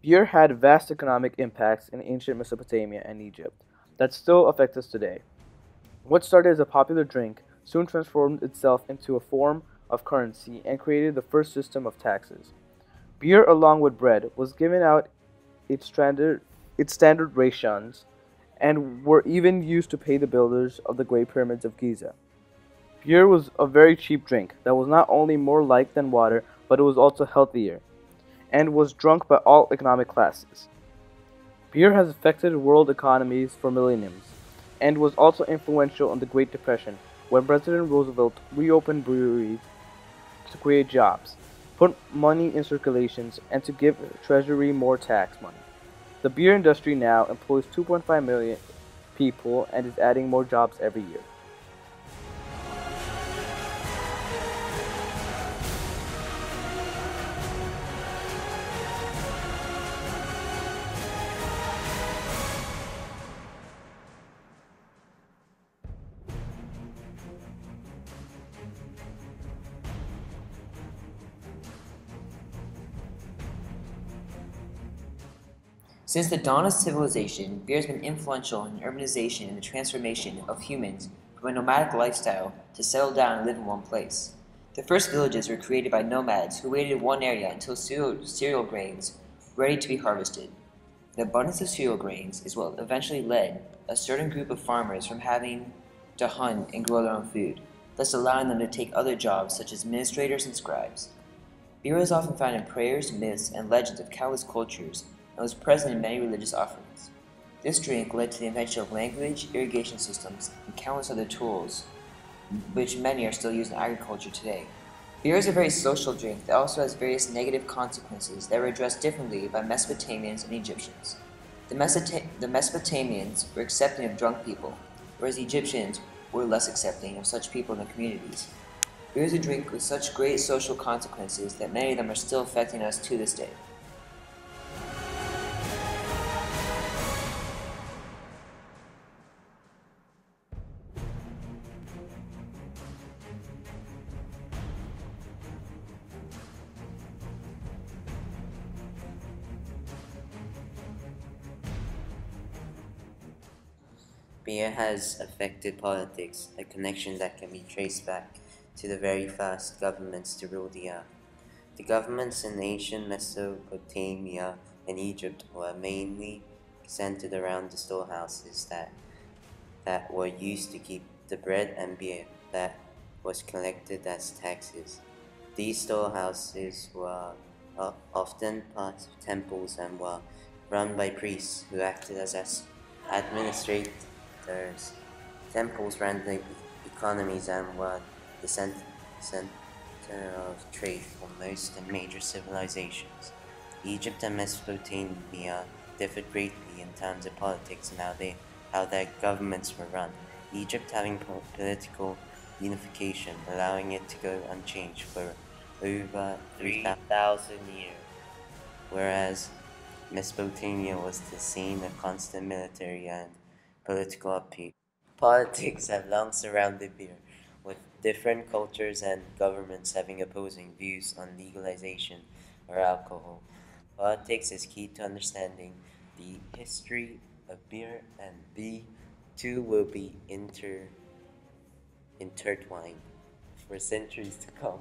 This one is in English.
Beer had vast economic impacts in ancient Mesopotamia and Egypt that still affect us today. What started as a popular drink soon transformed itself into a form of currency and created the first system of taxes. Beer, along with bread, was given out its standard rations and were even used to pay the builders of the Great Pyramids of Giza. Beer was a very cheap drink that was not only more light than water, but it was also healthier and was drunk by all economic classes. Beer has affected world economies for millenniums and was also influential in the Great Depression when President Roosevelt reopened breweries to create jobs, put money in circulations, and to give Treasury more tax money. The beer industry now employs 2.5 million people and is adding more jobs every year. Since the dawn of civilization, beer has been influential in urbanization and the transformation of humans from a nomadic lifestyle to settle down and live in one place. The first villages were created by nomads who waited in one area until cereal grains were ready to be harvested. The abundance of cereal grains is what eventually led a certain group of farmers from having to hunt and grow their own food, thus allowing them to take other jobs such as administrators and scribes. Beer is often found in prayers, myths, and legends of countless cultures and was present in many religious offerings. This drink led to the invention of language, irrigation systems, and countless other tools, which many are still used in agriculture today. Beer is a very social drink that also has various negative consequences that were addressed differently by Mesopotamians and Egyptians. The Mesopotamians were accepting of drunk people, whereas the Egyptians were less accepting of such people in their communities. Beer is a drink with such great social consequences that many of them are still affecting us to this day. Beer has affected politics, a connection that can be traced back to the very first governments to rule the earth. The governments in ancient Mesopotamia and Egypt were mainly centered around the storehouses that were used to keep the bread and beer that was collected as taxes. These storehouses were often part of temples and were run by priests who acted as administrators. Temples ran the economies and were the center of trade for most and major civilizations. Egypt and Mesopotamia differed greatly in terms of politics and how their governments were run. Egypt having political unification, allowing it to go unchanged for over 3,000 years, whereas Mesopotamia was the scene of constant military and political upheaval. Politics have long surrounded beer, with different cultures and governments having opposing views on legalization or alcohol. Politics is key to understanding the history of beer, and the two will be intertwined for centuries to come.